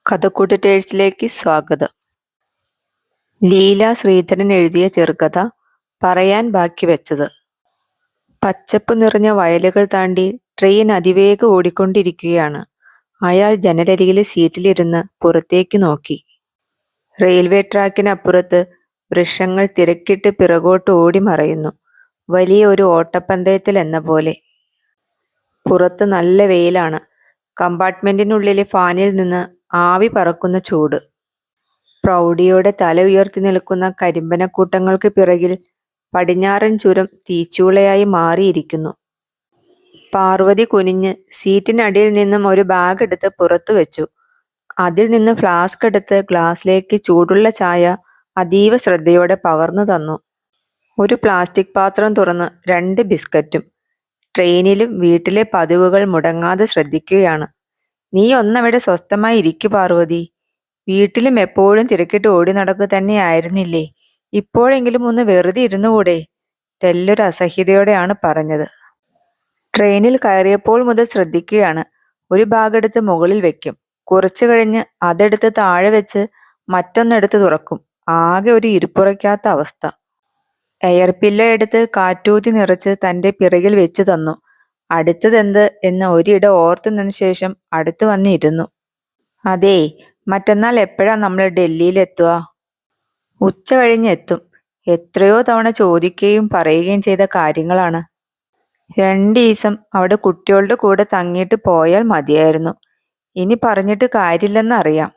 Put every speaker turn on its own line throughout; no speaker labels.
കഥക്കൂട്ട് ടേഴ്സിലേക്ക് സ്വാഗതം. ലീല ശ്രീധരൻ എഴുതിയ ചെറുകഥ പറയാൻ ബാക്കി വെച്ചത്. പച്ചപ്പ് നിറഞ്ഞ വയലുകൾ താണ്ടി ട്രെയിൻ അതിവേഗം ഓടിക്കൊണ്ടിരിക്കുകയാണ്. അയാൾ ജനലരികിലെ സീറ്റിലിരുന്ന് പുറത്തേക്ക് നോക്കി. റെയിൽവേ ട്രാക്കിനപ്പുറത്ത് വൃക്ഷങ്ങൾ തിരക്കിട്ട് പിറകോട്ട് ഓടി മറയുന്നു, വലിയ ഒരു ഓട്ടപ്പന്തയത്തിൽ എന്ന പോലെ. പുറത്ത് നല്ല വെയിലാണ്. കമ്പാർട്ട്മെന്റിനുള്ളിലെ ഫാനിൽ നിന്ന് ആവി പറക്കുന്ന ചൂട്. പ്രൗഢിയോടെ തല ഉയർത്തി നിൽക്കുന്ന കരിമ്പനക്കൂട്ടങ്ങൾക്ക് പിറകിൽ പടിഞ്ഞാറൻ ചുരം തീച്ചൂളയായി മാറിയിരിക്കുന്നു. പാർവതി കുനിഞ്ഞ് സീറ്റിനടിയിൽ നിന്നും ഒരു ബാഗ് എടുത്ത് പുറത്തു വെച്ചു. അതിൽ നിന്ന് ഫ്ലാസ്ക് എടുത്ത് ഗ്ലാസ്സിലേക്ക് ചൂടുള്ള ചായ അതീവ ശ്രദ്ധയോടെ പകർന്നു തന്നു. ഒരു പ്ലാസ്റ്റിക് പാത്രം തുറന്ന് 2 ബിസ്ക്കറ്റും. ട്രെയിനിലും വീട്ടിലെ പതിവുകൾ മുടങ്ങാതെ ശ്രദ്ധിക്കുകയാണ്. നീ ഒന്നവിടെ സ്വസ്ഥമായി ഇരിക്കു പാർവതി. വീട്ടിലും എപ്പോഴും തിരക്കിട്ട് ഓടി നടക്കുക തന്നെയായിരുന്നില്ലേ? ഇപ്പോഴെങ്കിലും ഒന്ന് വെറുതെ ഇരുന്നുകൂടെ? തെല്ലൊരു അസഹ്യതയോടെയാണ് പറഞ്ഞത്. ട്രെയിനിൽ കയറിയപ്പോൾ മുതൽ ശ്രദ്ധിക്കുകയാണ്. ഒരു ഭാഗമെടുത്ത് മുകളിൽ വെക്കും, കുറച്ചു കഴിഞ്ഞ് അതെടുത്ത് താഴെ വെച്ച് മറ്റൊന്നെടുത്ത് തുറക്കും. ആകെ ഒരു ഇരിപ്പുറയ്ക്കാത്ത അവസ്ഥ. എയർ പില്ലോ എടുത്ത് കാറ്റൂതി നിറച്ച് തൻ്റെ പിറകിൽ വെച്ച് തന്നു. അടുത്തതെന്ത് എന്ന് ഒരിടം ഓർത്തു നിന്ന ശേഷം അടുത്ത് വന്നിരുന്നു. അതേ, മറ്റന്നാൾ എപ്പോഴാ നമ്മൾ ഡൽഹിയിലെത്തുക? ഉച്ച കഴിഞ്ഞ് എത്തും. എത്രയോ തവണ ചോദിക്കുകയും പറയുകയും ചെയ്ത കാര്യങ്ങളാണ്. 2 ദിവസം അവിടെ കുട്ടികളുടെ കൂടെ തങ്ങിയിട്ട് പോയാൽ മതിയായിരുന്നു. ഇനി പറഞ്ഞിട്ട് കാര്യമില്ലെന്നറിയാം.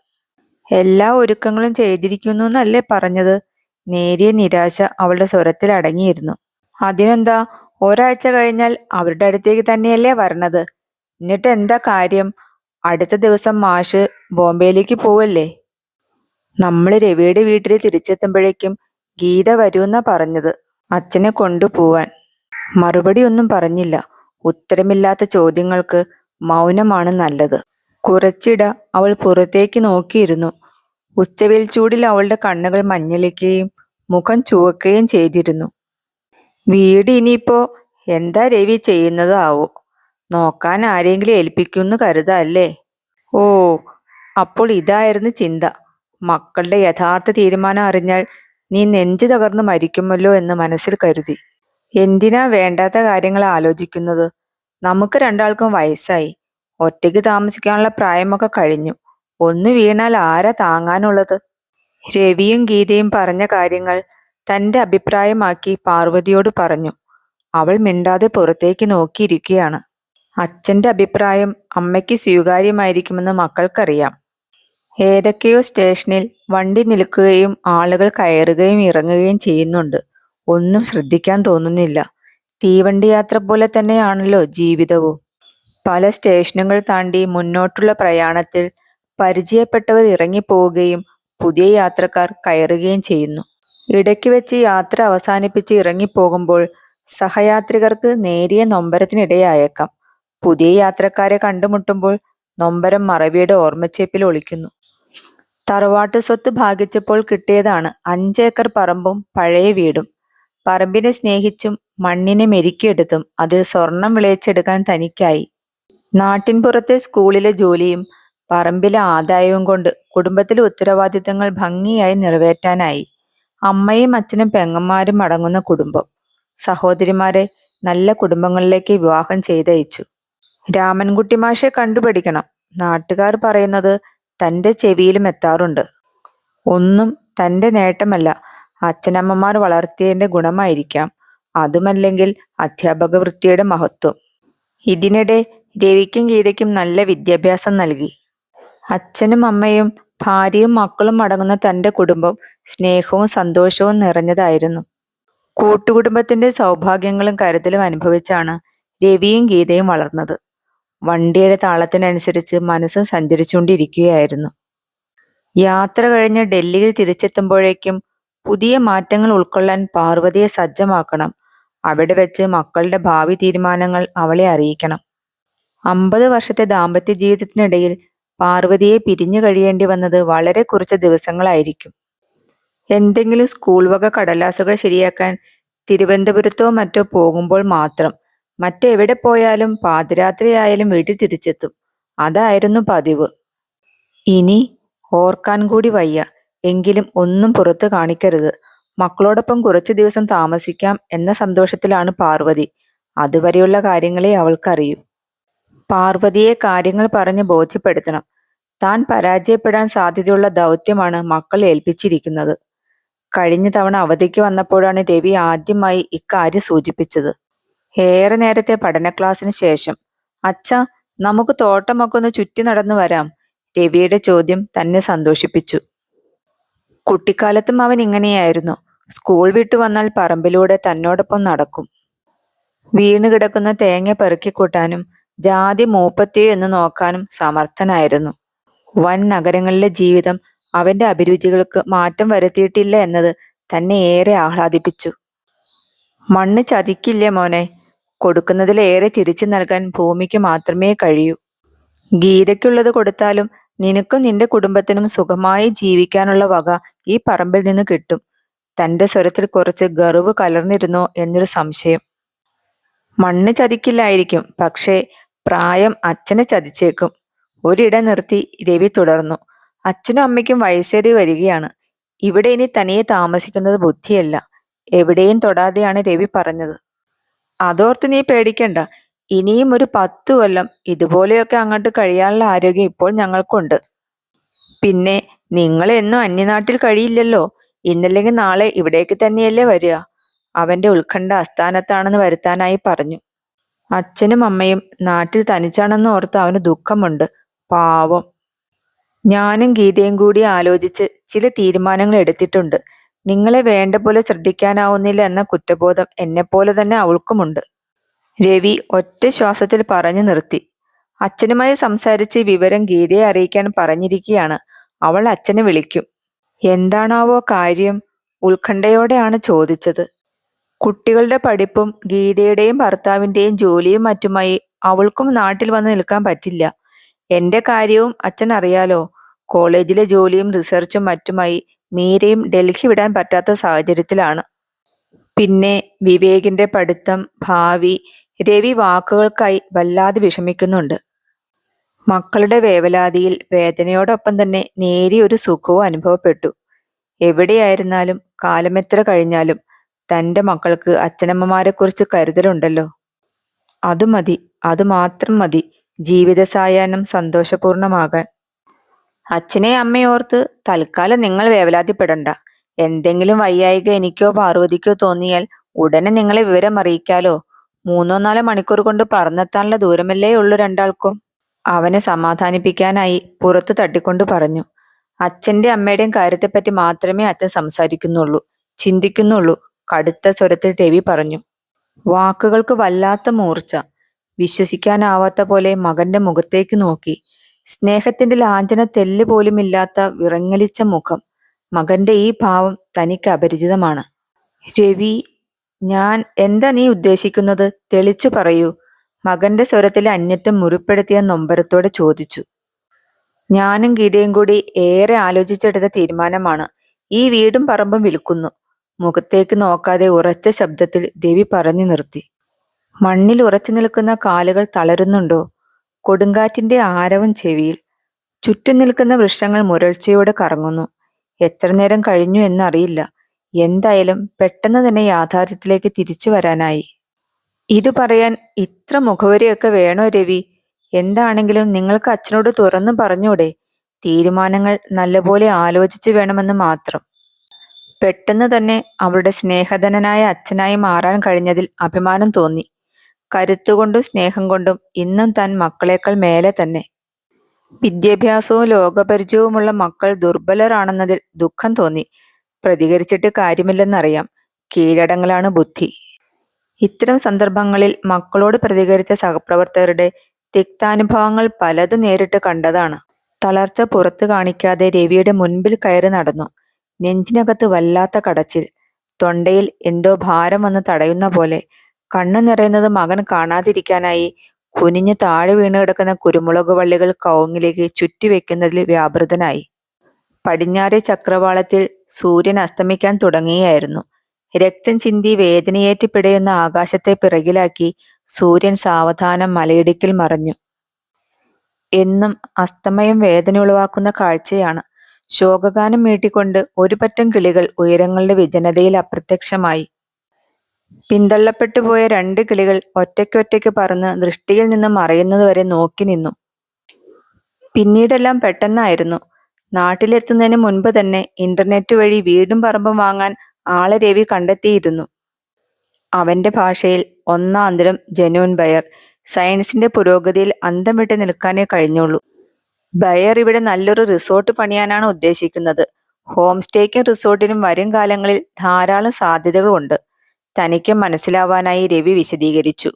എല്ലാ ഒരുക്കങ്ങളും ചെയ്തിരിക്കുന്നു എന്നല്ലേ പറഞ്ഞത്? നേരിയ നിരാശ അവളുടെ സ്വരത്തിൽ അടങ്ങിയിരുന്നു. അതിനെന്താ, ഒരാഴ്ച കഴിഞ്ഞാൽ അവരുടെ അടുത്തേക്ക് തന്നെയല്ലേ വരണത്? എന്നിട്ട് എന്താ കാര്യം? അടുത്ത ദിവസം മാഷ് ബോംബെയിലേക്ക് പോവല്ലേ? നമ്മൾ രവിയുടെ വീട്ടിൽ തിരിച്ചെത്തുമ്പോഴേക്കും ഗീത വരുമെന്നാ പറഞ്ഞത്, അച്ഛനെ കൊണ്ടുപോവാൻ. മറുപടി ഒന്നും പറഞ്ഞില്ല. ഉത്തരമില്ലാത്ത ചോദ്യങ്ങൾക്ക് മൗനമാണ് നല്ലത്. കുറച്ചിട അവൾ പുറത്തേക്ക് നോക്കിയിരുന്നു. ഉച്ചവെയിൽ ചൂടിൽ അവളുടെ കണ്ണുകൾ മഞ്ഞളിക്കുകയും മുഖം ചുവക്കുകയും ചെയ്തിരുന്നു. വീട് ഇനിയിപ്പോ എന്താ രവി ചെയ്യുന്നത് ആവോ? നോക്കാൻ ആരെങ്കിലും ഏൽപ്പിക്കുമെന്ന് കരുതല്ലേ? ഓ, അപ്പോൾ ഇതായിരുന്നു ചിന്ത. മക്കളുടെ യഥാർത്ഥ തീരുമാനം അറിഞ്ഞാൽ നീ നെഞ്ചു തകർന്ന് മരിക്കുമല്ലോ എന്ന് മനസ്സിൽ കരുതി. എന്തിനാ വേണ്ടാത്ത കാര്യങ്ങൾ ആലോചിക്കുന്നത്? നമുക്ക് രണ്ടാൾക്കും വയസ്സായി. ഒറ്റയ്ക്ക് താമസിക്കാനുള്ള പ്രായമൊക്കെ കഴിഞ്ഞു. ഒന്ന് വീണാൽ ആരാ താങ്ങാനുള്ളത്? രവിയും ഗീതയും പറഞ്ഞ കാര്യങ്ങൾ തൻ്റെ അഭിപ്രായമാക്കി പാർവതിയോട് പറഞ്ഞു. അവൾ മിണ്ടാതെ പുറത്തേക്ക് നോക്കിയിരിക്കുകയാണ്. അച്ഛൻ്റെ അഭിപ്രായം അമ്മയ്ക്ക് സ്വീകാര്യമായിരിക്കുമെന്ന് മക്കൾക്കറിയാം. ഏതൊക്കെയോ സ്റ്റേഷനിൽ വണ്ടി നിൽക്കുകയും ആളുകൾ കയറുകയും ഇറങ്ങുകയും ചെയ്യുന്നുണ്ട്. ഒന്നും ശ്രദ്ധിക്കാൻ തോന്നുന്നില്ല. തീവണ്ടി യാത്ര പോലെ തന്നെയാണല്ലോ ജീവിതവും. പല സ്റ്റേഷനുകൾ താണ്ടി മുന്നോട്ടുള്ള പ്രയാണത്തിൽ പരിചയപ്പെട്ടവർ ഇറങ്ങിപ്പോവുകയും പുതിയ യാത്രക്കാർ കയറുകയും ചെയ്യുന്നു. ഇടയ്ക്ക് വെച്ച് യാത്ര അവസാനിപ്പിച്ച് ഇറങ്ങിപ്പോകുമ്പോൾ സഹയാത്രികർക്ക് നേരിയ നൊമ്പരത്തിനിടയായേക്കാം. പുതിയ യാത്രക്കാരെ കണ്ടുമുട്ടുമ്പോൾ നൊമ്പരം മറവിയുടെ ഓർമ്മച്ചേപ്പിൽ ഒളിക്കുന്നു. തറവാട്ട് സ്വത്ത് ഭാഗിച്ചപ്പോൾ കിട്ടിയതാണ് 5 ഏക്കർ പറമ്പും പഴയ വീടും. പറമ്പിനെ സ്നേഹിച്ചും മണ്ണിനെ മെരുക്കിയെടുത്തും അതിൽ സ്വർണം വിളയിച്ചെടുക്കാൻ തനിക്കായി. നാട്ടിൻപുറത്തെ സ്കൂളിലെ ജോലിയും പറമ്പിലെ ആദായവും കൊണ്ട് കുടുംബത്തിലെ ഉത്തരവാദിത്തങ്ങൾ ഭംഗിയായി നിറവേറ്റാനായി. അമ്മയും അച്ഛനും പെങ്ങന്മാരും അടങ്ങുന്ന കുടുംബം. സഹോദരിമാരെ നല്ല കുടുംബങ്ങളിലേക്ക് വിവാഹം ചെയ്തയച്ചു. രാമൻകുട്ടി മാഷെ കണ്ടുപഠിക്കണം. നാട്ടുകാർ പറയുന്നത് തൻ്റെ ചെവിയിലും എത്താറുണ്ട്. ഒന്നും തൻ്റെ നേട്ടമല്ല, അച്ഛനമ്മമാർ വളർത്തിയതിൻ്റെ ഗുണമായിരിക്കാം. അതുമല്ലെങ്കിൽ അധ്യാപക വൃത്തിയുടെ മഹത്വം. ഇതിനിടെ രവിക്കും ഗീതയ്ക്കും നല്ല വിദ്യാഭ്യാസം നൽകി. അച്ഛനും അമ്മയും ഭാര്യയും മക്കളും അടങ്ങുന്ന തൻ്റെ കുടുംബം സ്നേഹവും സന്തോഷവും നിറഞ്ഞതായിരുന്നു. കൂട്ടുകുടുംബത്തിൻ്റെ സൗഭാഗ്യങ്ങളും കരുതലും അനുഭവിച്ചാണ് രവിയും ഗീതയും വളർന്നത്. വണ്ടിയുടെ താളത്തിനനുസരിച്ച് മനസ്സ് സഞ്ചരിച്ചുകൊണ്ടിരിക്കുകയായിരുന്നു. യാത്ര കഴിഞ്ഞ് ഡൽഹിയിൽ തിരിച്ചെത്തുമ്പോഴേക്കും പുതിയ മാറ്റങ്ങൾ ഉൾക്കൊള്ളാൻ പാർവതിയെ സജ്ജമാക്കണം. അവിടെ വെച്ച് മക്കളുടെ ഭാവി തീരുമാനങ്ങൾ അവളെ അറിയിക്കണം. 50 വർഷത്തെ ദാമ്പത്യ ജീവിതത്തിനിടയിൽ പാർവതിയെ പിരിഞ്ഞു കഴിയേണ്ടി വന്നത് വളരെ കുറച്ച് ദിവസങ്ങളായിരിക്കും. എന്തെങ്കിലും സ്കൂൾ വക കടലാസുകൾ ശരിയാക്കാൻ തിരുവനന്തപുരത്തോ മറ്റോ പോകുമ്പോൾ മാത്രം. മറ്റെവിടെ പോയാലും പാതിരാത്രിയായാലും വീട്ടിൽ തിരിച്ചെത്തും. അതായിരുന്നു പതിവ്. ഇനി ഓർക്കാൻ കൂടി വയ്യ. എങ്കിലും ഒന്നും പുറത്തു കാണിക്കരുത്. മക്കളോടൊപ്പം കുറച്ചു ദിവസം താമസിക്കാം എന്ന സന്തോഷത്തിലാണ് പാർവതി. അതുവരെയുള്ള കാര്യങ്ങളെ അവൾക്കറിയൂ. പാർവതിയെ കാര്യങ്ങൾ പറഞ്ഞ് ബോധ്യപ്പെടുത്തണം. താൻ പരാജയപ്പെടാൻ സാധ്യതയുള്ള ദൗത്യമാണ് മക്കൾ ഏൽപ്പിച്ചിരിക്കുന്നത്. കഴിഞ്ഞ തവണ അവധിക്ക് വന്നപ്പോഴാണ് രവി ആദ്യമായി ഇക്കാര്യം സൂചിപ്പിച്ചത്. ഏറെ നേരത്തെ പഠന ക്ലാസ്സിന് ശേഷം. അച്ഛാ, നമുക്ക് തോട്ടമൊക്കെ ഒന്ന് ചുറ്റി നടന്നു വരാം. രവിയുടെ ചോദ്യം തന്നെ സന്തോഷിപ്പിച്ചു. കുട്ടിക്കാലത്തും അവൻ ഇങ്ങനെയായിരുന്നു. സ്കൂൾ വിട്ടു വന്നാൽ പറമ്പിലൂടെ തന്നോടൊപ്പം നടക്കും. വീണ് കിടക്കുന്ന തേങ്ങ പെറുക്കിക്കൂട്ടാനും ജാതി മൂപ്പത്തിയോ എന്ന് നോക്കാനും സമർത്ഥനായിരുന്നു. വൻ നഗരങ്ങളിലെ ജീവിതം അവന്റെ അഭിരുചികൾക്ക് മാറ്റം വരുത്തിയിട്ടില്ല എന്നത് തന്നെ ഏറെ ആഹ്ലാദിപ്പിച്ചു. മണ്ണ് ചതിക്കില്ലേ മോനെ. കൊടുക്കുന്നതിലേറെ തിരിച്ചു നൽകാൻ ഭൂമിക്ക് മാത്രമേ കഴിയൂ. ഗീതയ്ക്കുള്ളത് കൊടുത്താലും നിനക്കും നിന്റെ കുടുംബത്തിനും സുഖമായി ജീവിക്കാനുള്ള വക ഈ പറമ്പിൽ നിന്ന് കിട്ടും. തന്റെ സ്വരത്തിൽ കുറച്ച് ഗർവ് കലർന്നിരുന്നോ എന്നൊരു സംശയം. മണ്ണ് ചതിക്കില്ലായിരിക്കും, പക്ഷേ പ്രായം അച്ഛനെ ചതിച്ചേക്കും. ഒരിട നിർത്തി രവി തുടർന്നു. അച്ഛനും അമ്മയ്ക്കും വയസ്സേറി വരികയാണ്. ഇവിടെ ഇനി തനിയെ താമസിക്കുന്നത് ബുദ്ധിയല്ല. എവിടെയും തൊടാതെയാണ് രവി പറഞ്ഞത്. അതോർത്ത് നീ പേടിക്കണ്ട. ഇനിയും ഒരു 10 കൊല്ലം ഇതുപോലെയൊക്കെ അങ്ങോട്ട് കഴിയാനുള്ള ആരോഗ്യം ഇപ്പോൾ ഞങ്ങൾക്കുണ്ട്. പിന്നെ നിങ്ങൾ എന്നും അന്യനാട്ടിൽ കഴിയില്ലല്ലോ. ഇന്നല്ലെങ്കിൽ നാളെ ഇവിടേക്ക് തന്നെയല്ലേ വരിക. അവന്റെ ഉത്കണ്ഠ അസ്ഥാനത്താണെന്ന് വരുത്താനായി പറഞ്ഞു. അച്ഛനും അമ്മയും നാട്ടിൽ തനിച്ചാണെന്ന് ഓർത്ത് അവന് ദുഃഖമുണ്ട്. പാവം. ഞാനും ഗീതയും കൂടി ആലോചിച്ച് ചില തീരുമാനങ്ങൾ എടുത്തിട്ടുണ്ട്. നിങ്ങളെ വേണ്ട പോലെ ശ്രദ്ധിക്കാനാവുന്നില്ല എന്ന കുറ്റബോധം എന്നെപ്പോലെ തന്നെ അവൾക്കുമുണ്ട്. രവി ഒറ്റ ശ്വാസത്തിൽ പറഞ്ഞു നിർത്തി. അച്ഛനുമായി സംസാരിച്ച് വിവരം ഗീതയെ അറിയിക്കാൻ പറഞ്ഞിരിക്കുകയാണ്. അവൾ അച്ഛനെ വിളിക്കും. എന്താണാവോ കാര്യം? ഉത്കണ്ഠയോടെയാണ് ചോദിച്ചത്. കുട്ടികളുടെ പഠിപ്പും ഗീതയുടെയും ഭർത്താവിൻ്റെയും ജോലിയും മറ്റുമായി അവൾക്കും നാട്ടിൽ വന്ന് നിൽക്കാൻ പറ്റില്ല. എന്റെ കാര്യവും അച്ഛൻ അറിയാലോ. കോളേജിലെ ജോലിയും റിസർച്ചും മറ്റുമായി മീരയും ഡൽഹി വിടാൻ പറ്റാത്ത സാഹചര്യത്തിലാണ്. പിന്നെ വിവേകിന്റെ പഠിത്തം, ഭാവി. രവി വാക്കുകൾക്കായി വല്ലാതെ വിഷമിക്കുന്നുണ്ട്. മക്കളുടെ വേവലാതിയിൽ വേദനയോടൊപ്പം തന്നെ നേരിയൊരു സുഖവും അനുഭവപ്പെട്ടു. എവിടെയായിരുന്നാലും കാലമെത്ര കഴിഞ്ഞാലും തൻ്റെ മക്കൾക്ക് അച്ഛനമ്മമാരെക്കുറിച്ച് കരുതലുണ്ടല്ലോ. അത് മതി, അതുമാത്രം മതി ജീവിത സായാഹ്നം സന്തോഷപൂർണമാകാൻ. അച്ഛനെ അമ്മയോർത്ത് തൽക്കാലം നിങ്ങൾ വേവലാതിപ്പെടണ്ട. എന്തെങ്കിലും വയ്യായിക എനിക്കോ പാർവതിക്കോ തോന്നിയാൽ ഉടനെ നിങ്ങളെ വിവരം അറിയിക്കാലോ. 3-4 മണിക്കൂർ കൊണ്ട് പറന്നെത്താനുള്ള ദൂരമല്ലേ ഉള്ളൂ രണ്ടാൾക്കും. അവനെ സമാധാനിപ്പിക്കാനായി പുറത്തു തട്ടിക്കൊണ്ട് പറഞ്ഞു. അച്ഛൻ്റെ അമ്മയുടെയും കാര്യത്തെപ്പറ്റി മാത്രമേ അച്ഛൻ സംസാരിക്കുന്നുള്ളൂ, ചിന്തിക്കുന്നുള്ളൂ. കടുത്ത സ്വരത്തിൽ രവി പറഞ്ഞു. വാക്കുകൾക്ക് വല്ലാത്ത മൂർച്ച. വിശ്വസിക്കാനാവാത്ത പോലെ മകന്റെ മുഖത്തേക്ക് നോക്കി. സ്നേഹത്തിന്റെ ലാഞ്ചന തെല്ല് പോലുമില്ലാത്ത വിറങ്ങലിച്ച മുഖം. മകന്റെ ഈ ഭാവം തനിക്ക് അപരിചിതമാണ്. രവി, ഞാൻ എന്താ നീ ഉദ്ദേശിക്കുന്നത്? തെളിച്ചു പറയൂ. മകന്റെ സ്വരത്തിലെ അന്യത്വം മുറിപ്പെടുത്തിയ നൊമ്പരത്തോടെ ചോദിച്ചു. ഞാനും ഗീതയും കൂടി ഏറെ ആലോചിച്ചെടുത്ത തീരുമാനമാണ്. ഈ വീടും പറമ്പും വിൽക്കുന്നു. മുഖത്തേക്ക് നോക്കാതെ ഉറച്ച ശബ്ദത്തിൽ രവി പറഞ്ഞു നിർത്തി. മണ്ണിൽ ഉറച്ചു നിൽക്കുന്ന കാലുകൾ തളരുന്നുണ്ടോ? കൊടുങ്കാറ്റിന്റെ ആരവം ചെവിയിൽ. ചുറ്റും നിൽക്കുന്ന വൃക്ഷങ്ങൾ മുരൾച്ചയോടെ കറങ്ങുന്നു. എത്ര നേരം കഴിഞ്ഞു എന്നറിയില്ല. എന്തായാലും പെട്ടെന്ന് തന്നെ യാഥാർത്ഥ്യത്തിലേക്ക് തിരിച്ചു വരാനായി. ഇത് പറയാൻ ഇത്ര മുഖവരിയൊക്കെ വേണോ രവി? എന്താണെങ്കിലും നിങ്ങൾക്ക് അച്ഛനോട് തുറന്നു പറഞ്ഞൂടെ? തീരുമാനങ്ങൾ നല്ലപോലെ ആലോചിച്ച് വേണമെന്ന് മാത്രം. പെട്ടെന്ന് തന്നെ അവളുടെ സ്നേഹധനനായ അച്ഛനായി മാറാൻ കഴിഞ്ഞതിൽ അഭിമാനം തോന്നി. കരുത്തുകൊണ്ടും സ്നേഹം കൊണ്ടും ഇന്നും താൻ മക്കളേക്കാൾ മേലെ തന്നെ. വിദ്യാഭ്യാസവും ലോകപരിചയവുമുള്ള മക്കൾ ദുർബലരാണെന്നതിൽ ദുഃഖം തോന്നി. പ്രതികരിച്ചിട്ട് കാര്യമില്ലെന്നറിയാം. കീഴടങ്ങലാണ് ബുദ്ധി. ഇത്തരം സന്ദർഭങ്ങളിൽ മക്കളോട് പ്രതികരിച്ച സഹപ്രവർത്തകരുടെ തിക്താനുഭവങ്ങൾ പലതും നേരിട്ട് കണ്ടതാണ്. തളർച്ച പുറത്തു കാണിക്കാതെ രവിയുടെ മുൻപിൽ കയറി നടന്നു. നെഞ്ചിനകത്ത് വല്ലാത്ത കടച്ചിൽ. തൊണ്ടയിൽ എന്തോ ഭാരം വന്ന് തടയുന്ന പോലെ. കണ്ണു നിറയുന്നത് മകൻ കാണാതിരിക്കാനായി കുനിഞ്ഞ് താഴെ വീണ് കിടക്കുന്ന കുരുമുളക് വള്ളികൾ കവുങ്ങിലേക്ക് ചുറ്റിവെക്കുന്നതിൽ വ്യാപൃതനായി. പടിഞ്ഞാറെ ചക്രവാളത്തിൽ സൂര്യൻ അസ്തമിക്കാൻ തുടങ്ങിയായിരുന്നു. രക്തം ചിന്തി വേദനയേറ്റ് പിടയുന്ന ആകാശത്തെ പിറകിലാക്കി സൂര്യൻ സാവധാനം മലയിടുക്കിൽ മറഞ്ഞു. എന്നും അസ്തമയം വേദന ഉളവാക്കുന്ന കാഴ്ചയാണ്. ശോകഗാനം മീട്ടിക്കൊണ്ട് ഒരു പറ്റം കിളികൾ ഉയരങ്ങളുടെ വിജനതയിൽ അപ്രത്യക്ഷമായി. പിന്തള്ളപ്പെട്ടു പോയ 2 കിളികൾ ഒറ്റയ്ക്കൊറ്റയ്ക്ക് പറന്ന് ദൃഷ്ടിയിൽ നിന്ന് മറയുന്നതുവരെ നോക്കി നിന്നു. പിന്നീടെല്ലാം പെട്ടെന്നായിരുന്നു. നാട്ടിലെത്തുന്നതിന് മുൻപ് തന്നെ ഇന്റർനെറ്റ് വഴി വീടും പറമ്പും വാങ്ങാൻ ആളെ രവി കണ്ടെത്തിയിരുന്നു. അവന്റെ ഭാഷയിൽ ഒന്നാന്തരം ജെന്യൂൻ ബയർ. സയൻസിന്റെ പുരോഗതിയിൽ അന്തം വിട്ട് നിൽക്കാനേ കഴിഞ്ഞുള്ളൂ. ബയർ ഇവിടെ നല്ലൊരു റിസോർട്ട് പണിയാനാണ് ഉദ്ദേശിക്കുന്നത്. ഹോം സ്റ്റേക്കും റിസോർട്ടിനും വരും കാലങ്ങളിൽ ധാരാളം സാധ്യതകളുണ്ട്. തനിക്ക് മനസ്സിലാവാനായി രവി വിശദീകരിച്ചു.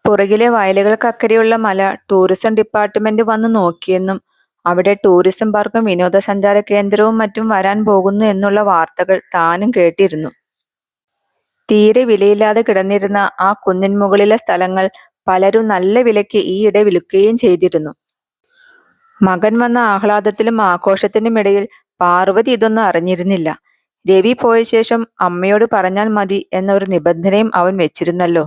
പുറകിലെ വയലുകൾക്കക്കരെയുള്ള മല ടൂറിസം ഡിപ്പാർട്ട്മെന്റ് വന്ന് നോക്കിയെന്നും അവിടെ ടൂറിസം പാർക്കും വിനോദസഞ്ചാര കേന്ദ്രവും മറ്റും വരാൻ പോകുന്നു എന്നുള്ള വാർത്തകൾ താനും കേട്ടിരുന്നു. തീരെ വിലയില്ലാതെ കിടന്നിരുന്ന ആ കുന്നിൻ മുകളിലെ സ്ഥലങ്ങൾ പലരും നല്ല വിലയ്ക്ക് ഈയിടെ വിൽക്കുകയും ചെയ്തിരുന്നു. മകൻ വന്ന ആഹ്ലാദത്തിലും ആഘോഷത്തിനും ഇടയിൽ പാർവതി ഇതൊന്നും അറിഞ്ഞിരുന്നില്ല. രവി പോയ ശേഷം അമ്മയോട് പറഞ്ഞാൽ മതി എന്ന ഒരു നിബന്ധനയും അവൻ വെച്ചിരുന്നല്ലോ.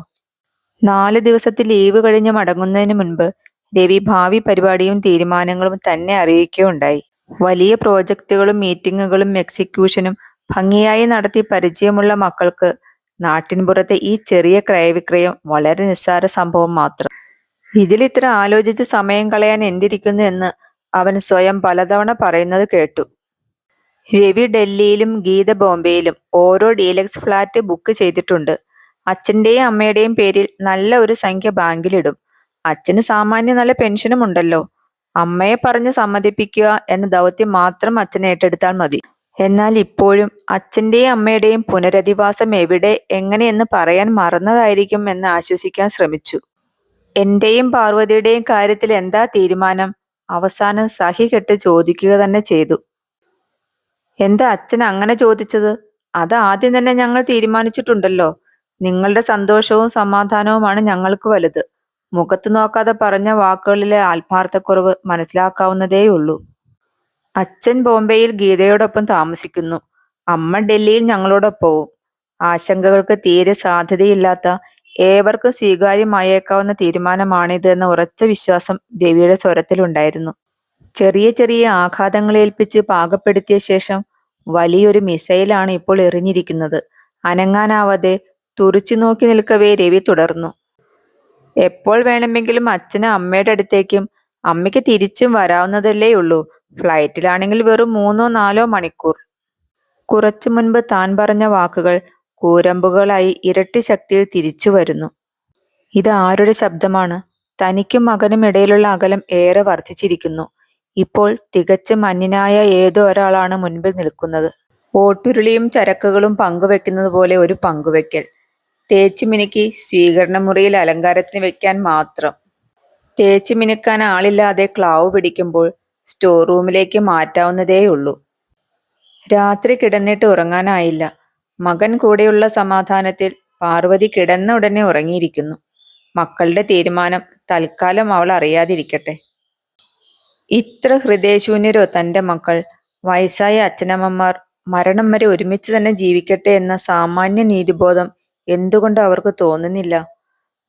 4 ദിവസത്തെ ലീവ് കഴിഞ്ഞ് മടങ്ങുന്നതിന് മുൻപ് രവി ഭാവി പരിപാടിയും തീരുമാനങ്ങളും തന്നെ അറിയിക്കുകയുണ്ടായി. വലിയ പ്രോജക്റ്റുകളും മീറ്റിങ്ങുകളും എക്സിക്യൂഷനും ഭംഗിയായി നടത്തി പരിചയമുള്ള മക്കൾക്ക് നാട്ടിൻപുറത്തെ ഈ ചെറിയ ക്രയവിക്രയം വളരെ നിസ്സാര സംഭവം മാത്രം. ഇതിലിത്ര ആലോചിച്ച് സമയം കളയാൻ എന്തിരിക്കുന്നു എന്ന് അവൻ സ്വയം പലതവണ പറയുന്നത് കേട്ടു. രവി ഡൽഹിയിലും ഗീത ബോംബെയിലും ഓരോ ഡീലക്സ് ഫ്ലാറ്റ് ബുക്ക് ചെയ്തിട്ടുണ്ട്. അച്ഛൻ്റെയും അമ്മയുടെയും പേരിൽ നല്ല ഒരു സംഖ്യ ബാങ്കിലിടും. അച്ഛന് സാമാന്യം നല്ല പെൻഷനും ഉണ്ടല്ലോ. അമ്മയെ പറഞ്ഞ് സമ്മതിപ്പിക്കുക എന്ന ദൗത്യം മാത്രം അച്ഛൻ ഏറ്റെടുത്താൽ മതി. എന്നാൽ ഇപ്പോഴും അച്ഛൻ്റെയും അമ്മയുടെയും പുനരധിവാസം എവിടെ എങ്ങനെയെന്ന് പറയാൻ മറന്നതായിരിക്കും എന്ന് ആശ്വസിക്കാൻ ശ്രമിച്ചു. എന്റെയും പാർവതിയുടെയും കാര്യത്തിൽ എന്താ തീരുമാനം? അവസാനം സഹി കെട്ട് ചോദിക്കുക തന്നെ ചെയ്തു. എന്താ അച്ഛൻ അങ്ങനെ ചോദിച്ചത്? അത് ആദ്യം തന്നെ ഞങ്ങൾ തീരുമാനിച്ചിട്ടുണ്ടല്ലോ. നിങ്ങളുടെ സന്തോഷവും സമാധാനവുമാണ് ഞങ്ങൾക്ക് വലുത്. മുഖത്ത് നോക്കാതെ പറഞ്ഞ വാക്കുകളിലെ ആത്മാർത്ഥക്കുറവ് മനസ്സിലാക്കാവുന്നതേയുള്ളൂ. അച്ഛൻ ബോംബെയിൽ ഗീതയോടൊപ്പം താമസിക്കുന്നു. അമ്മ ഡൽഹിയിൽ ഞങ്ങളോടൊപ്പവും. ആശങ്കകൾക്ക് തീരെ സാധ്യതയില്ലാത്ത, ഏവർക്കും സ്വീകാര്യമായേക്കാവുന്ന തീരുമാനമാണിത് എന്ന ഉറച്ച വിശ്വാസം രവിയുടെ സ്വരത്തിലുണ്ടായിരുന്നു. ചെറിയ ചെറിയ ആഘാതങ്ങളേൽപ്പിച്ച് പാകപ്പെടുത്തിയ ശേഷം വലിയൊരു മിസൈലാണ് ഇപ്പോൾ എറിഞ്ഞിരിക്കുന്നത്. അനങ്ങാനാവാതെ തുറിച്ചു നോക്കി നിൽക്കവേ രവി തുടർന്നു. എപ്പോൾ വേണമെങ്കിലും അച്ഛന് അമ്മയുടെ അടുത്തേക്കും അമ്മയ്ക്ക് തിരിച്ചും വരാവുന്നതല്ലേയുള്ളൂ. ഫ്ലൈറ്റിലാണെങ്കിൽ വെറും 3-4 മണിക്കൂർ. കുറച്ചു മുൻപ് താൻ പറഞ്ഞ വാക്കുകൾ കൂരമ്പുകളായി ഇരട്ടി ശക്തിയിൽ തിരിച്ചു വരുന്നു. ഇത് ആരുടെ ശബ്ദമാണ്? തനിക്കും മകനും ഇടയിലുള്ള അകലം ഏറെ വർദ്ധിച്ചിരിക്കുന്നു. ഇപ്പോൾ തികച്ചും അന്യനായ ഏതോ ഒരാളാണ് മുൻപിൽ നിൽക്കുന്നത്. ഓട്ടുരുളിയും ചരക്കുകളും പങ്കുവെക്കുന്നത് പോലെ ഒരു പങ്കുവെക്കൽ. തേച്ചു മിനുക്കി സ്വീകരണ മുറിയിൽ അലങ്കാരത്തിന് വെക്കാൻ മാത്രം. തേച്ചു മിനുക്കാൻ ആളില്ലാതെ ക്ലാവ് പിടിക്കുമ്പോൾ സ്റ്റോർ റൂമിലേക്ക് മാറ്റാവുന്നതേയുള്ളൂ. രാത്രി കിടന്നിട്ട് ഉറങ്ങാനായില്ല. മകൻ കൂടെയുള്ള സമാധാനത്തിൽ പാർവതി കിടന്ന ഉടനെ ഉറങ്ങിയിരിക്കുന്നു. മക്കളുടെ തീരുമാനം തൽക്കാലം അവൾ അറിയാതിരിക്കട്ടെ. ഇത്ര ഹൃദയശൂന്യരോ തൻ്റെ മക്കൾ? വയസ്സായ അച്ഛനമ്മമാർ മരണം വരെ ഒരുമിച്ച് തന്നെ ജീവിക്കട്ടെ എന്ന സാമാന്യ നീതിബോധം എന്തുകൊണ്ട് അവർക്ക് തോന്നുന്നില്ല?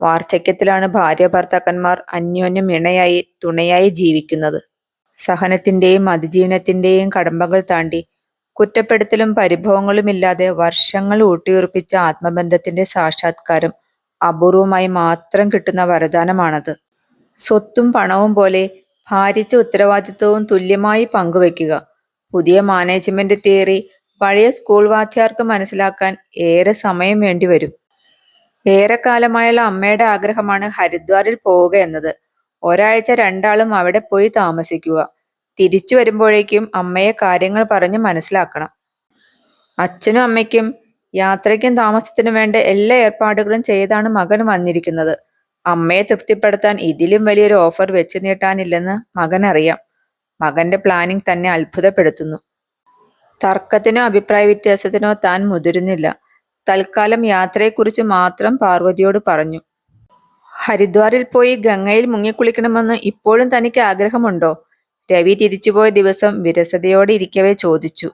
വാർദ്ധക്യത്തിലാണ് ഭാര്യ ഭർത്താക്കന്മാർ അന്യോന്യം ഇണയായി തുണയായി ജീവിക്കുന്നത്. സഹനത്തിന്റെയും അതിജീവനത്തിന്റെയും കടമ്പകൾ താണ്ടി കുറ്റപ്പെടുത്തലും പരിഭവങ്ങളുമില്ലാതെ വർഷങ്ങൾ ഊട്ടിയുറപ്പിച്ച ആത്മബന്ധത്തിന്റെ സാക്ഷാത്കാരം അപൂർവമായി മാത്രം കിട്ടുന്ന വരദാനമാണത്. സ്വത്തും പണവും പോലെ ഭാരിച്ച ഉത്തരവാദിത്വവും തുല്യമായി പങ്കുവെക്കുക. പുതിയ മാനേജ്മെന്റ് തിയറി പഴയ സ്കൂൾ വാദ്യാർക്ക് മനസ്സിലാക്കാൻ ഏറെ സമയം വേണ്ടിവരും. ഏറെക്കാലമായുള്ള അമ്മയുടെ ആഗ്രഹമാണ് ഹരിദ്വാറിൽ പോവുക എന്നത്. ഒരാഴ്ച രണ്ടാളും അവിടെ പോയി താമസിക്കുക. തിരിച്ചു വരുമ്പോഴേക്കും അമ്മയെ കാര്യങ്ങൾ പറഞ്ഞ് മനസ്സിലാക്കണം. അച്ഛനും അമ്മയ്ക്കും യാത്രയ്ക്കും താമസത്തിനും വേണ്ട എല്ലാ ഏർപ്പാടുകളും ചെയ്താണ് മകൻ വന്നിരിക്കുന്നത്. അമ്മയെ തൃപ്തിപ്പെടുത്താൻ ഇതിലും വലിയൊരു ഓഫർ വെച്ച് നീട്ടാനില്ലെന്ന് മകനറിയാം. മകന്റെ പ്ലാനിങ് തന്നെ അത്ഭുതപ്പെടുത്തുന്നു. തർക്കത്തിനോ അഭിപ്രായ വ്യത്യാസത്തിനോ താൻ മുതിരുന്നില്ല. തൽക്കാലം യാത്രയെക്കുറിച്ച് മാത്രം പാർവതിയോട് പറഞ്ഞു. ഹരിദ്വാറിൽ പോയി ഗംഗയിൽ മുങ്ങിക്കുളിക്കണമെന്ന് ഇപ്പോഴും തനിക്ക് ആഗ്രഹമുണ്ടോ? രവി തിരിച്ചുപോയ ദിവസം വിരസതയോടെ ഇരിക്കവേ ചോദിച്ചു.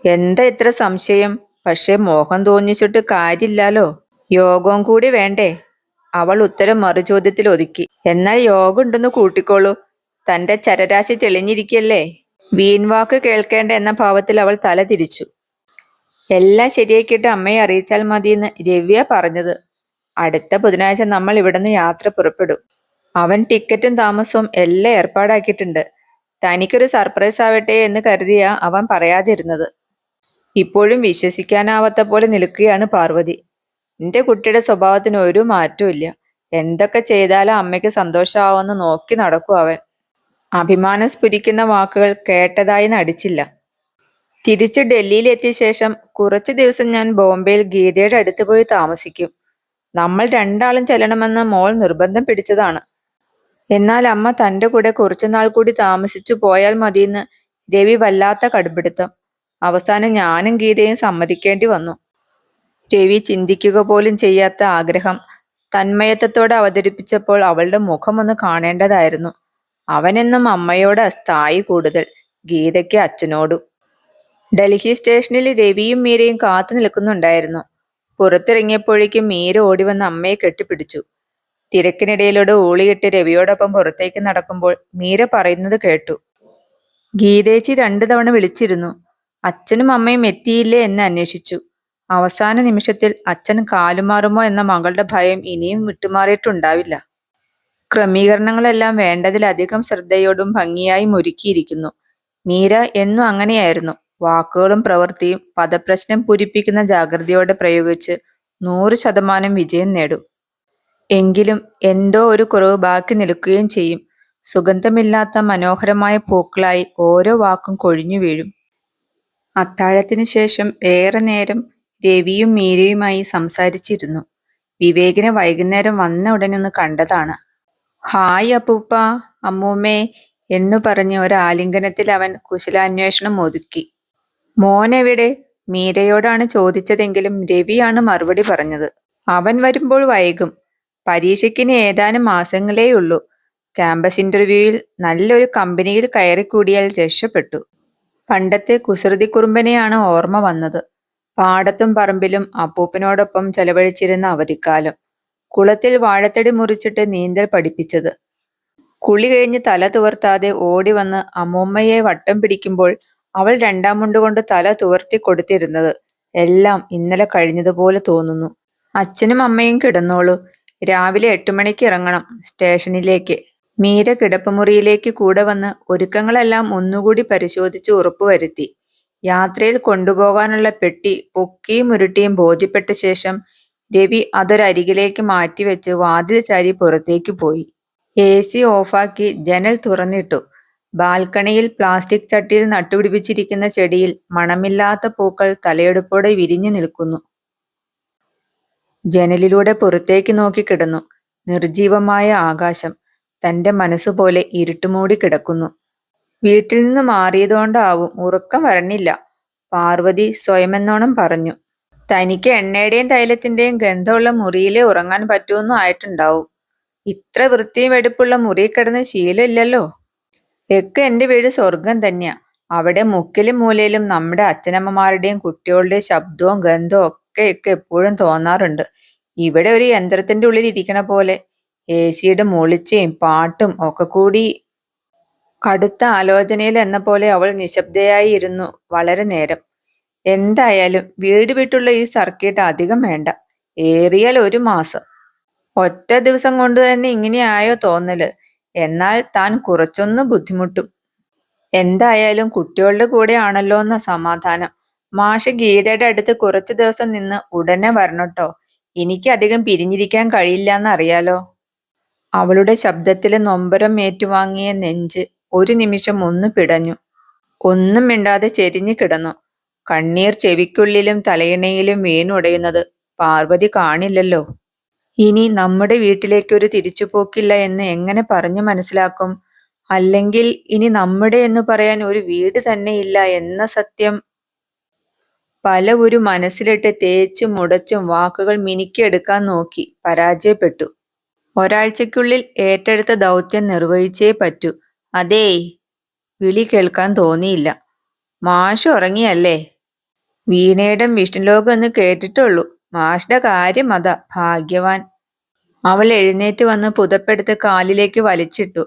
എന്താ ഇത്ര സംശയം? പക്ഷേ മോഹം തോന്നിച്ചിട്ട് കാര്യമില്ലാലോ. യോഗവും കൂടി വേണ്ടേ? അവൾ ഉത്തരം മറുചോദ്യത്തിൽ ഒതുക്കി. എന്നാൽ യോഗം ഉണ്ടെന്ന് കൂട്ടിക്കോളൂ. തന്റെ ചരരാശി തെളിഞ്ഞിരിക്കല്ലേ. വീൺവാക്ക് കേൾക്കേണ്ട എന്ന ഭാവത്തിൽ അവൾ തല തിരിച്ചു. എല്ലാം ശരിയാക്കിയിട്ട് അമ്മയെ അറിയിച്ചാൽ മതിയെന്ന് രവിയ പറഞ്ഞത്. അടുത്ത ബുധനാഴ്ച നമ്മൾ ഇവിടുന്ന് യാത്ര പുറപ്പെടും. അവൻ ടിക്കറ്റും താമസവും എല്ലാം ഏർപ്പാടാക്കിയിട്ടുണ്ട്. തനിക്കൊരു സർപ്രൈസ് ആവട്ടെ എന്ന് കരുതിയാ അവൻ പറയാതിരുന്നത്. ഇപ്പോഴും വിശ്വസിക്കാനാവാത്ത പോലെ നിൽക്കുകയാണ് പാർവതി. നിന്റെ കുട്ടിയുടെ സ്വഭാവത്തിന് ഒരു മാറ്റവും ഇല്ല. എന്തൊക്കെ ചെയ്താലും അമ്മയ്ക്ക് സന്തോഷമാവുമെന്ന് നോക്കി നടക്കും അവൻ. അഭിമാനം സ്ഫുരിക്കുന്ന വാക്കുകൾ കേട്ടതായി നടിച്ചില്ല. തിരിച്ച് ഡൽഹിയിലെത്തിയ ശേഷം കുറച്ചു ദിവസം ഞാൻ ബോംബെയിൽ ഗീതയുടെ അടുത്ത് പോയി താമസിക്കും. നമ്മൾ രണ്ടാളും ചെല്ലണമെന്ന് മോൾ നിർബന്ധം പിടിച്ചതാണ്. എന്നാൽ അമ്മ തൻ്റെ കൂടെ കുറച്ചുനാൾ കൂടി താമസിച്ചു പോയാൽ മതിയെന്ന് രവി വല്ലാത്ത കടുപിടുത്തം. അവസാനം ഞാനും ഗീതയും സമ്മതിക്കേണ്ടി വന്നു. രവി ചിന്തിക്കുക പോലും ചെയ്യാത്ത ആഗ്രഹം തന്മയത്വത്തോടെ അവതരിപ്പിച്ചപ്പോൾ അവളുടെ മുഖമൊന്ന് കാണേണ്ടതായിരുന്നു. അവനെന്നും അമ്മയോട് സ്ഥായി കൂടുതൽ, ഗീതയ്ക്ക് അച്ഛനോടും. ഡൽഹി സ്റ്റേഷനിൽ രവിയും മീരയും കാത്തു നിൽക്കുന്നുണ്ടായിരുന്നു. പുറത്തിറങ്ങിയപ്പോഴേക്കും മീര ഓടിവന്ന് അമ്മയെ കെട്ടിപ്പിടിച്ചു. തിരക്കിനിടയിലൂടെ ഊളിയിട്ട് രവിയോടൊപ്പം പുറത്തേക്ക് നടക്കുമ്പോൾ മീര പറയുന്നത് കേട്ടു. ഗീതേച്ചി 2 തവണ വിളിച്ചിരുന്നു. അച്ഛനും അമ്മയും എത്തിയില്ലേ എന്ന് അന്വേഷിച്ചു. അവസാന നിമിഷത്തിൽ അച്ഛൻ കാലുമാറുമോ എന്ന മകളുടെ ഭയം ഇനിയും വിട്ടുമാറിയിട്ടുണ്ടാവില്ല. ക്രമീകരണങ്ങളെല്ലാം വേണ്ടതിലധികം ശ്രദ്ധയോടും ഭംഗിയായും ഒരുക്കിയിരിക്കുന്നു. മീര എന്നും അങ്ങനെയായിരുന്നു. വാക്കുകളും പ്രവൃത്തിയും പദപ്രശ്നം പൂരിപ്പിക്കുന്ന ജാഗ്രതയോടെ പ്രയോഗിച്ച് 100% വിജയം നേടും. എങ്കിലും എന്തോ ഒരു കുറവ് ബാക്കി നിൽക്കുകയും ചെയ്യും. സുഗന്ധമില്ലാത്ത മനോഹരമായ പൂക്കളായി ഓരോ വാക്കും കൊഴിഞ്ഞു വീഴും. അത്താഴത്തിനു ശേഷം ഏറെ നേരം രവിയും മീരയുമായി സംസാരിച്ചിരുന്നു. വിവേകിനെ വൈകുന്നേരം വന്ന ഉടനൊന്ന് കണ്ടതാണ്. ഹായ് അപ്പൂപ്പ, അമ്മൂമ്മേ എന്നു പറഞ്ഞ് ഒരാലിംഗനത്തിൽ അവൻ കുശലാന്വേഷണം ഒതുക്കി. മോനെവിടെ? മീരയോടാണ് ചോദിച്ചതെങ്കിലും രവിയാണ് മറുപടി പറഞ്ഞത്. അവൻ വരുമ്പോൾ വൈകും. പരീക്ഷയ്ക്കിന് ഏതാനും മാസങ്ങളേയുള്ളൂ. ക്യാമ്പസ് ഇന്റർവ്യൂവിൽ നല്ലൊരു കമ്പനിയിൽ കയറിക്കൂടിയാൽ രക്ഷപ്പെട്ടു. പണ്ടത്തെ കുസൃതിക്കുറുമ്പനെയാണ് ഓർമ്മ വന്നത്. പാടത്തും പറമ്പിലും അപ്പൂപ്പനോടൊപ്പം ചെലവഴിച്ചിരുന്ന അവധിക്കാലം. കുളത്തിൽ വാഴത്തടി മുറിച്ചിട്ട് നീന്തൽ പഠിപ്പിച്ചത്. കുളി കഴിഞ്ഞ് തല തുവർത്താതെ ഓടി വന്ന് അമ്മൂമ്മയെ വട്ടം പിടിക്കുമ്പോൾ അവൾ 2ാം മുണ്ടുകൊണ്ട് തല തുവർത്തി കൊടുത്തിരുന്നത് എല്ലാം ഇന്നലെ കഴിഞ്ഞതുപോലെ തോന്നുന്നു. അച്ഛനും അമ്മയും കിടന്നോളൂ. രാവിലെ 8 മണിക്ക് ഇറങ്ങണം സ്റ്റേഷനിലേക്ക്. മീര കിടപ്പുമുറിയിലേക്ക് കൂടെ വന്ന് ഒരുക്കങ്ങളെല്ലാം ഒന്നുകൂടി പരിശോധിച്ച് ഉറപ്പുവരുത്തി. യാത്രയിൽ കൊണ്ടുപോകാനുള്ള പെട്ടി പൊക്കിയും ഉരുട്ടിയും ബോധ്യപ്പെട്ട ശേഷം രവി അതൊരരികിലേക്ക് മാറ്റിവെച്ച് വാതിൽ ചാരി പുറത്തേക്ക് പോയി. AC ഓഫാക്കി ജനൽ തുറന്നിട്ടു. ബാൽക്കണിയിൽ പ്ലാസ്റ്റിക് ചട്ടിയിൽ നട്ടുപിടിപ്പിച്ചിരിക്കുന്ന ചെടിയിൽ മണമില്ലാത്ത പൂക്കൾ തലയെടുപ്പോടെ വിരിഞ്ഞു നിൽക്കുന്നു. ജനലിലൂടെ പുറത്തേക്ക് നോക്കി കിടന്നു. നിർജീവമായ ആകാശം. തൻ്റെ മനസ്സുപോലെ ഇരുട്ടുമൂടി കിടക്കുന്നു. വീട്ടിൽ നിന്ന് മാറിയതുകൊണ്ടാവും ഉറക്കം വരണില്ല, പാർവതി സ്വയമെന്നോണം പറഞ്ഞു. തനിക്ക് എണ്ണയുടെയും തൈലത്തിന്റെയും ഗന്ധമുള്ള മുറിയിലേ ഉറങ്ങാൻ പറ്റുമെന്നും ആയിട്ടുണ്ടാവും. ഇത്ര വൃത്തിയും വെടിപ്പുള്ള മുറി കിടന്ന് ശീലമില്ലല്ലോ. ഒക്കെ എൻ്റെ വീട് സ്വർഗം തന്നെയാ. അവിടെ മുക്കിലും മൂലയിലും നമ്മുടെ അച്ഛനമ്മമാരുടെയും കുട്ടികളുടെയും ശബ്ദവും ഗന്ധവും ഒക്കെ എപ്പോഴും തോന്നാറുണ്ട്. ഇവിടെ ഒരു യന്ത്രത്തിന്റെ ഉള്ളിൽ ഇരിക്കണ പോലെ. AC-യുടെ മൂളിച്ചയും പാട്ടും ഒക്കെ കൂടി. കടുത്ത ആലോചനയിൽ എന്ന പോലെ അവൾ നിശബ്ദയായി ഇരുന്നു വളരെ നേരം. എന്തായാലും വീട് വിട്ടുള്ള ഈ സർക്കിട്ട് അധികം വേണ്ട. ഏറിയാൽ 1 മാസം. ഒറ്റ ദിവസം കൊണ്ട് തന്നെ ഇങ്ങനെയായോ തോന്നല്. എന്നാൽ താൻ കുറച്ചൊന്ന് ബുദ്ധിമുട്ടും. എന്തായാലും കുട്ടികളുടെ കൂടെ ആണല്ലോ എന്ന സമാധാനം. മാഷ് ഗീതയുടെ അടുത്ത് കുറച്ചു ദിവസം നിന്ന് ഉടനെ വരണട്ടോ. എനിക്ക് അധികം പിരിഞ്ഞിരിക്കാൻ കഴിയില്ലെന്ന് അറിയാലോ. അവളുടെ ശബ്ദത്തിലെ നൊമ്പരം ഏറ്റുവാങ്ങിയ നെഞ്ച് ഒരു നിമിഷം ഒന്ന് പിടഞ്ഞു. ഒന്നും മിണ്ടാതെ ചെരിഞ്ഞു കിടന്നു. കണ്ണീർ ചെവിക്കുള്ളിലും തലയിണയിലും വീണുടയുന്നത് പാർവതി കാണില്ലല്ലോ. ഇനി നമ്മുടെ വീട്ടിലേക്കൊരു തിരിച്ചുപോക്കില്ല എന്ന് എങ്ങനെ പറഞ്ഞു മനസ്സിലാക്കും? അല്ലെങ്കിൽ ഇനി നമ്മുടെ എന്ന് പറയാൻ ഒരു വീട് തന്നെയില്ല എന്ന സത്യം ഒരു മനസ്സിലിട്ട് തേച്ചും മുടച്ചും വാക്കുകൾ മിനുക്കിയെടുക്കാൻ നോക്കി പരാജയപ്പെട്ടു. ഒരാഴ്ചയ്ക്കുള്ളിൽ ഏറ്റെടുത്ത ദൗത്യം നിർവഹിച്ചേ പറ്റൂ. അതേയ്, വിളി കേൾക്കാൻ തോന്നിയില്ല. മാഷ് ഉറങ്ങിയല്ലേ? വീണയുടെ വിഷ്ണുലോകം എന്ന് കേട്ടിട്ടുള്ളൂ. മാഷിന്റെ കാര്യം അതാ, ഭാഗ്യവാൻ. അവൾ എഴുന്നേറ്റ് വന്ന് പുതപ്പെടുത്ത് കാലിലേക്ക് വലിച്ചിട്ടു.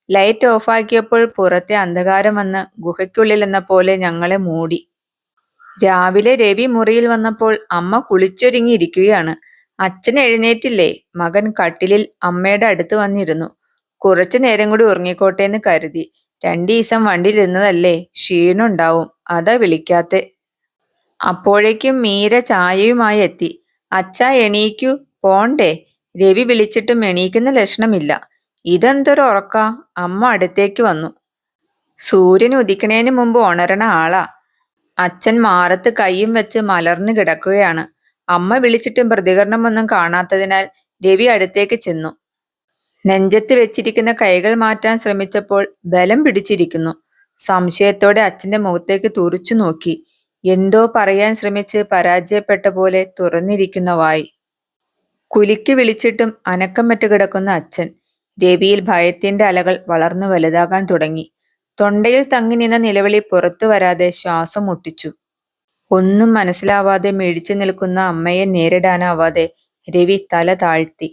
ലൈറ്റ് ഓഫാക്കിയപ്പോൾ പുറത്തെ അന്ധകാരം വന്ന് ഗുഹയ്ക്കുള്ളിൽ എന്ന പോലെ ഞങ്ങളെ മൂടി. രാവിലെ രവി മുറിയിൽ വന്നപ്പോൾ അമ്മ കുളിച്ചൊരുങ്ങിയിരിക്കുകയാണ്. അച്ഛൻ എഴുന്നേറ്റില്ലേ? മകൻ കട്ടിലിൽ അമ്മയുടെ അടുത്ത് വന്നിരുന്നു. കുറച്ചു നേരം കൂടി ഉറങ്ങിക്കോട്ടെ എന്ന് കരുതി. 2 ദിവസം വണ്ടിയിലിരുന്നതല്ലേ, ക്ഷീണുണ്ടാവും, അതാ വിളിക്കാത്തെ. അപ്പോഴേക്കും മീര ചായയുമായി എത്തി. അച്ഛാ എണീക്കൂ, പോണ്ടേ? രവി വിളിച്ചിട്ടും എണീക്കുന്ന ലക്ഷണമില്ല. ഇതെന്തൊരു ഉറക്കാ? അമ്മ അടുത്തേക്ക് വന്നു. സൂര്യൻ ഉദിക്കണേന് മുമ്പ് ഉണരണ ആളാ. അച്ഛൻ മാറത്ത് കൈയും വെച്ച് മലർന്നു കിടക്കുകയാണ്. അമ്മ വിളിച്ചിട്ടും പ്രതികരണമൊന്നും കാണാത്തതിനാൽ രവി അടുത്തേക്ക് ചെന്നു. നെഞ്ചത്ത് വെച്ചിരിക്കുന്ന കൈകൾ മാറ്റാൻ ശ്രമിച്ചപ്പോൾ ബലം പിടിച്ചിരിക്കുന്നു. സംശയത്തോടെ അച്ഛന്റെ മുഖത്തേക്ക് തുറിച്ചു നോക്കി. എന്തോ പറയാൻ ശ്രമിച്ച് പരാജയപ്പെട്ട പോലെ തുറന്നിരിക്കുന്ന വായ്. കുലുക്കി വിളിച്ചിട്ടും അനക്കം പറ്റു കിടക്കുന്ന അച്ഛൻ. രവിയിൽ ഭയത്തിന്റെ അലകൾ വളർന്നു വലുതാകാൻ തുടങ്ങി. തൊണ്ടയിൽ തങ്ങി നിന്ന നിലവിളി പുറത്തു വരാതെ ശ്വാസം മുട്ടിച്ചു. ഒന്നും മനസ്സിലാവാതെ മിഴിച്ചു നിൽക്കുന്ന അമ്മയെ നേരിടാനാവാതെ രവി തല താഴ്ത്തി.